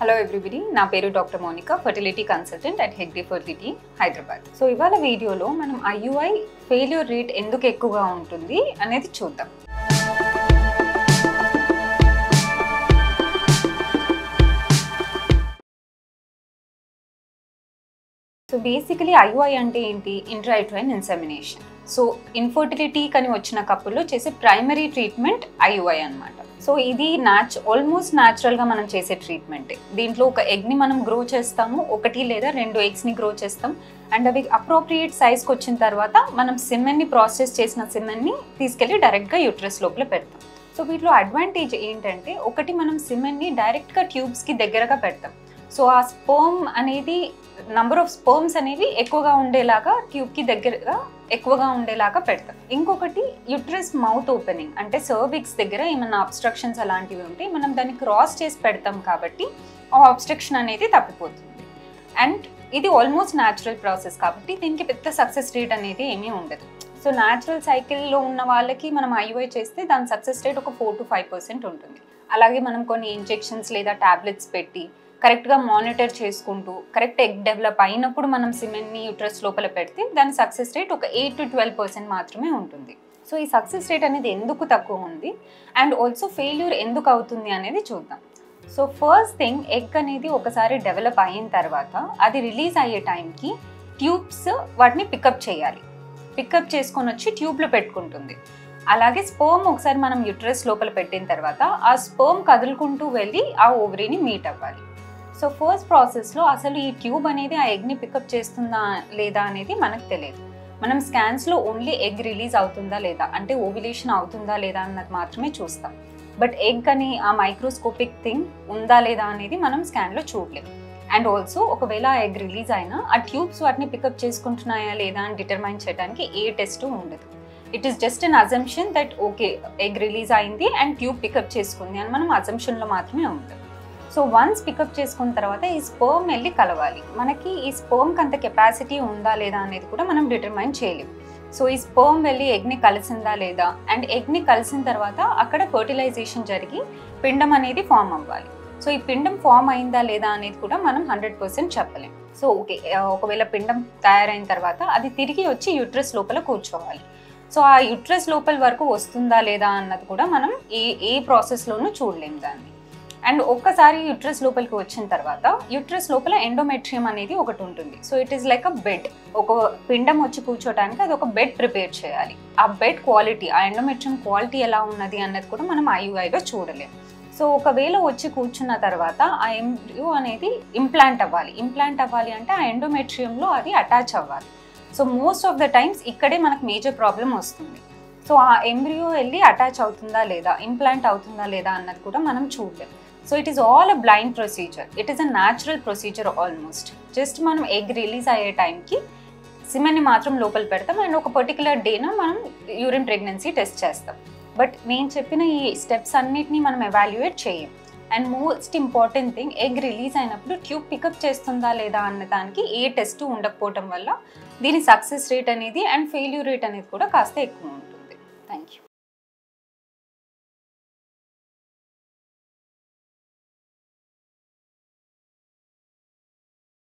Hello everybody, నా పేరు doctor Monika, fertility consultant at Hegde fertility Hyderabad. So ఇవాళ వీడియోలో మనం IUI ఫెయిల్యూర్ రేట్ ఎందుకు ఎక్కువగా ఉంటుంది అనేది చూద్దాం. సో బేసికలీ IUI అంటే ఏంటి? Intrauterine insemination. సో ఇన్ఫర్టిలిటీ కని వచ్చిన కప్పుల్లో చేసే ప్రైమరీ ట్రీట్మెంట్ IUI అన్నమాట. సో ఇది ఆల్మోస్ట్ న్యాచురల్గా మనం చేసే ట్రీట్మెంట్. దీంట్లో ఒక ఎగ్ని మనం గ్రో చేస్తాము, 1 లేదా 2 ఎగ్స్ని గ్రో చేస్తాం. అండ్ అవి అప్రోప్రియేట్ సైజ్కి వచ్చిన తర్వాత మనం సిమెన్ని ప్రాసెస్ చేసిన సిమెన్ని తీసుకెళ్ళి డైరెక్ట్గా యూట్రస్ లోపల పెడతాం. సో వీటిలో అడ్వాంటేజ్ ఏంటంటే, ఒకటి మనం సిమెన్ని డైరెక్ట్గా ట్యూబ్స్కి దగ్గరగా పెడతాం. సో ఆ స్పర్మ్ అనేది నంబర్ ఆఫ్ స్పర్మ్స్ అనేవి ఎక్కువగా ఉండేలాగా ట్యూబ్కి దగ్గరగా ఎక్కువగా ఉండేలాగా పెడతాం. ఇంకొకటి యూట్రస్ మౌత్ ఓపెనింగ్, అంటే సర్విక్స్ దగ్గర ఏమైనా అబ్స్ట్రక్షన్స్ అలాంటివి ఉంటే మనం దాన్ని క్రాస్ చేసి పెడతాం కాబట్టి ఆ అబ్స్ట్రక్షన్ అనేది తప్పిపోతుంది. అండ్ ఇది ఆల్మోస్ట్ న్యాచురల్ ప్రాసెస్ కాబట్టి దీనికి పెద్ద సక్సెస్ రేట్ అనేది ఏమీ ఉండదు. సో న్యాచురల్ సైకిల్లో ఉన్న వాళ్ళకి మనం IUI చేస్తే దాని సక్సెస్ రేట్ ఒక 4 to 5% ఉంటుంది. అలాగే మనం కొన్ని ఇంజెక్షన్స్ లేదా టాబ్లెట్స్ పెట్టి కరెక్ట్గా మానిటర్ చేసుకుంటూ కరెక్ట్ ఎగ్ డెవలప్ అయినప్పుడు మనం సిమెన్ని యూట్రస్ లోపల పెడితే దాని సక్సెస్ రేట్ ఒక 8 to 12% మాత్రమే ఉంటుంది. సో ఈ సక్సెస్ రేట్ అనేది ఎందుకు తక్కువ ఉంది అండ్ ఆల్సో ఫెయిల్యూర్ ఎందుకు అవుతుంది అనేది చూద్దాం. సో ఫస్ట్ థింగ్, ఎగ్ అనేది ఒకసారి డెవలప్ అయిన తర్వాత అది రిలీజ్ అయ్యే టైంకి ట్యూబ్స్ వాటిని పికప్ చేయాలి. పికప్ చేసుకొని వచ్చి ట్యూబ్లో పెట్టుకుంటుంది. అలాగే స్పర్మ్ ఒకసారి మనం యూట్రస్ లోపల పెట్టిన తర్వాత ఆ స్పర్మ్ కదులుకుంటూ వెళ్ళి ఆ ఓవరీని మీట్ అవ్వాలి. సో ఫస్ట్ ప్రాసెస్లో అసలు ఈ ట్యూబ్ అనేది ఆ ఎగ్ని పికప్ చేస్తుందా లేదా అనేది మనకు తెలియదు. మనం స్కాన్స్లో ఓన్లీ ఎగ్ రిలీజ్ అవుతుందా లేదా, అంటే ఓవ్యులేషన్ అవుతుందా లేదా అన్నది మాత్రమే చూస్తాం. బట్ ఎగ్ అని ఆ మైక్రోస్కోపిక్ థింగ్ ఉందా లేదా అనేది మనం స్కాన్లో చూడలేము. అండ్ ఆల్సో ఒకవేళ ఆ ఎగ్ రిలీజ్ అయినా ఆ ట్యూబ్స్ వాటిని పికప్ చేసుకుంటున్నాయా లేదా అని డిటర్మైన్ చేయడానికి ఏ టెస్ట్ ఉండదు. It is just an assumption that okay egg release అయింది అండ్ ట్యూబ్ పికప్ చేసుకుంది అని మనం అజంప్షన్లో మాత్రమే ఉంటుంది. సో వన్స్ పికప్ చేసుకున్న తర్వాత ఈ స్పర్మ్ వెళ్ళి కలవాలి. మనకి ఈ స్పర్మ్కి అంత కెపాసిటీ ఉందా లేదా అనేది కూడా మనం డిటర్మైన్ చేయలేము. సో ఈ స్పర్మ్ వెళ్ళి ఎగ్ని కలిసిందా లేదా, అండ్ ఎగ్ని కలిసిన తర్వాత అక్కడ ఫర్టిలైజేషన్ జరిగి పిండం అనేది ఫామ్ అవ్వాలి. సో ఈ పిండం ఫామ్ అయిందా లేదా అనేది కూడా మనం 100% చెప్పలేం. సో ఓకే, ఒకవేళ పిండం తయారైన తర్వాత అది తిరిగి వచ్చి యూట్రస్ లోపల కూర్చోవాలి. సో ఆ యూట్రస్ లోపల వరకు వస్తుందా లేదా అన్నది కూడా మనం ఏ ప్రాసెస్లోనూ చూడలేము దాన్ని. అండ్ ఒక్కసారి యూట్రస్ లోపలికి వచ్చిన తర్వాత యూట్రస్ లోపల ఎండోమెట్రియం అనేది ఒకటి ఉంటుంది. So it is like a bed. ఒక పిండం వచ్చి కూర్చోడానికి అది ఒక బెడ్ ప్రిపేర్ చేయాలి. ఆ బెడ్ క్వాలిటీ, ఆ ఎండోమెట్రియం క్వాలిటీ ఎలా ఉన్నది అన్నది కూడా మనం IUIలో చూడలేము. సో ఒకవేళ వచ్చి కూర్చున్న తర్వాత ఆ ఎంబ్రియో అనేది ఇంప్లాంట్ అవ్వాలి అంటే ఆ ఎండోమెట్రియంలో అది అటాచ్ అవ్వాలి. So most of the times ఇక్కడే మనకు మేజర్ ప్రాబ్లం వస్తుంది. సో ఆ ఎంబ్రియో వెళ్ళి అటాచ్ అవుతుందా లేదా, ఇంప్లాంట్ అవుతుందా లేదా అన్నది కూడా మనం చూడలేం. So it is all a blind procedure. It is a natural procedure almost. Just మనం ఎగ్ రిలీజ్ అయ్యే టైంకి సిమెన్ని మాత్రం లోపల పెడతాం అండ్ ఒక పర్టికులర్ డేన మనం యూరిన్ ప్రెగ్నెన్సీ టెస్ట్ చేస్తాం. బట్ నేను చెప్పిన ఈ స్టెప్స్ అన్నిటినీ మనం ఎవాల్యుయేట్ చేయం. And most important thing, egg release అయినప్పుడు ట్యూబ్ పికప్ చేస్తుందా లేదా అన్న దానికి ఏ టెస్ట్ ఉండకపోవటం వల్ల దీని సక్సెస్ రేట్ అనేది అండ్ ఫెయిల్యూర్ రేట్ అనేది కూడా కాస్త ఎక్కువ ఉంటుంది. Thank you.